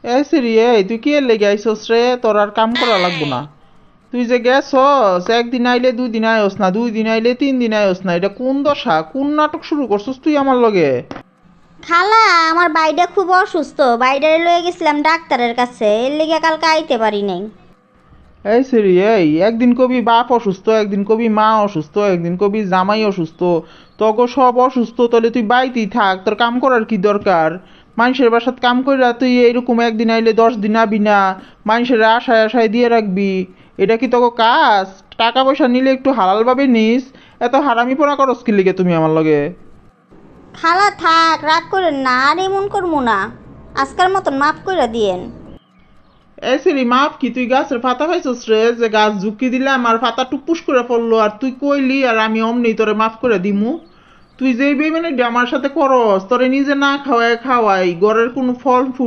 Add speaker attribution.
Speaker 1: এই সিরি এই তুই কি এর লেগে আইসস রে? তোর আর কাম করা লাগবো না। তুই যে গেছস, একদিন আইলে 2 দিন আয়স না, 2 দিন আইলে 3 দিন আয়স না। এটা কোন দশা, কোন নাটক শুরু করছস তুই আমার লগে?
Speaker 2: খালা, আমার বাইডা খুব অসুস্থ, বাইডারে লয়ে গেছিলাম ডাক্তারের কাছে, এর লেগে কালকে আইতে পারি নাই।
Speaker 1: এই সিরি এই, একদিন কবি বাপ অসুস্থ, একদিন কবি মা অসুস্থ, একদিন কবি জামাই অসুস্থ। তোকে সব অসুস্থ, তাহলে তুই বাড়িতেই থাক, তোর কাম করার কি দরকার? মানুষের বাসাত কাম কইরা তুই এইরকম একদিন আইলে 10 দিন আবি না, মানুষের আশায় আশায় দিয়ে রাখবি। এটা কি তোকে কাজ? টাকা পয়সা নিলে একটু হালালভাবে নিস। এত হারামি পোনা করস কি লিগে তুমি আমার লগে?
Speaker 2: খালা থাক, রাগ করেন না, আর এমন করবো না, আজকাল মতন মাফ করে দিয়েন।
Speaker 1: এই সিরি মাপ কি, তুই গাছের পাতা পাইছস রে? যে গাছ ঝুঁকি দিলাম আর পাতা টুপুস করে পড়লো, আর তুই কইলি আর আমি অমনি তোরে মাফ করে দিমু? তুই যেই বেমানি আমার সাথে করস, তোরে নিজে না খাওয়াই খাওয়াই ঘরের কোনো ফল ফুল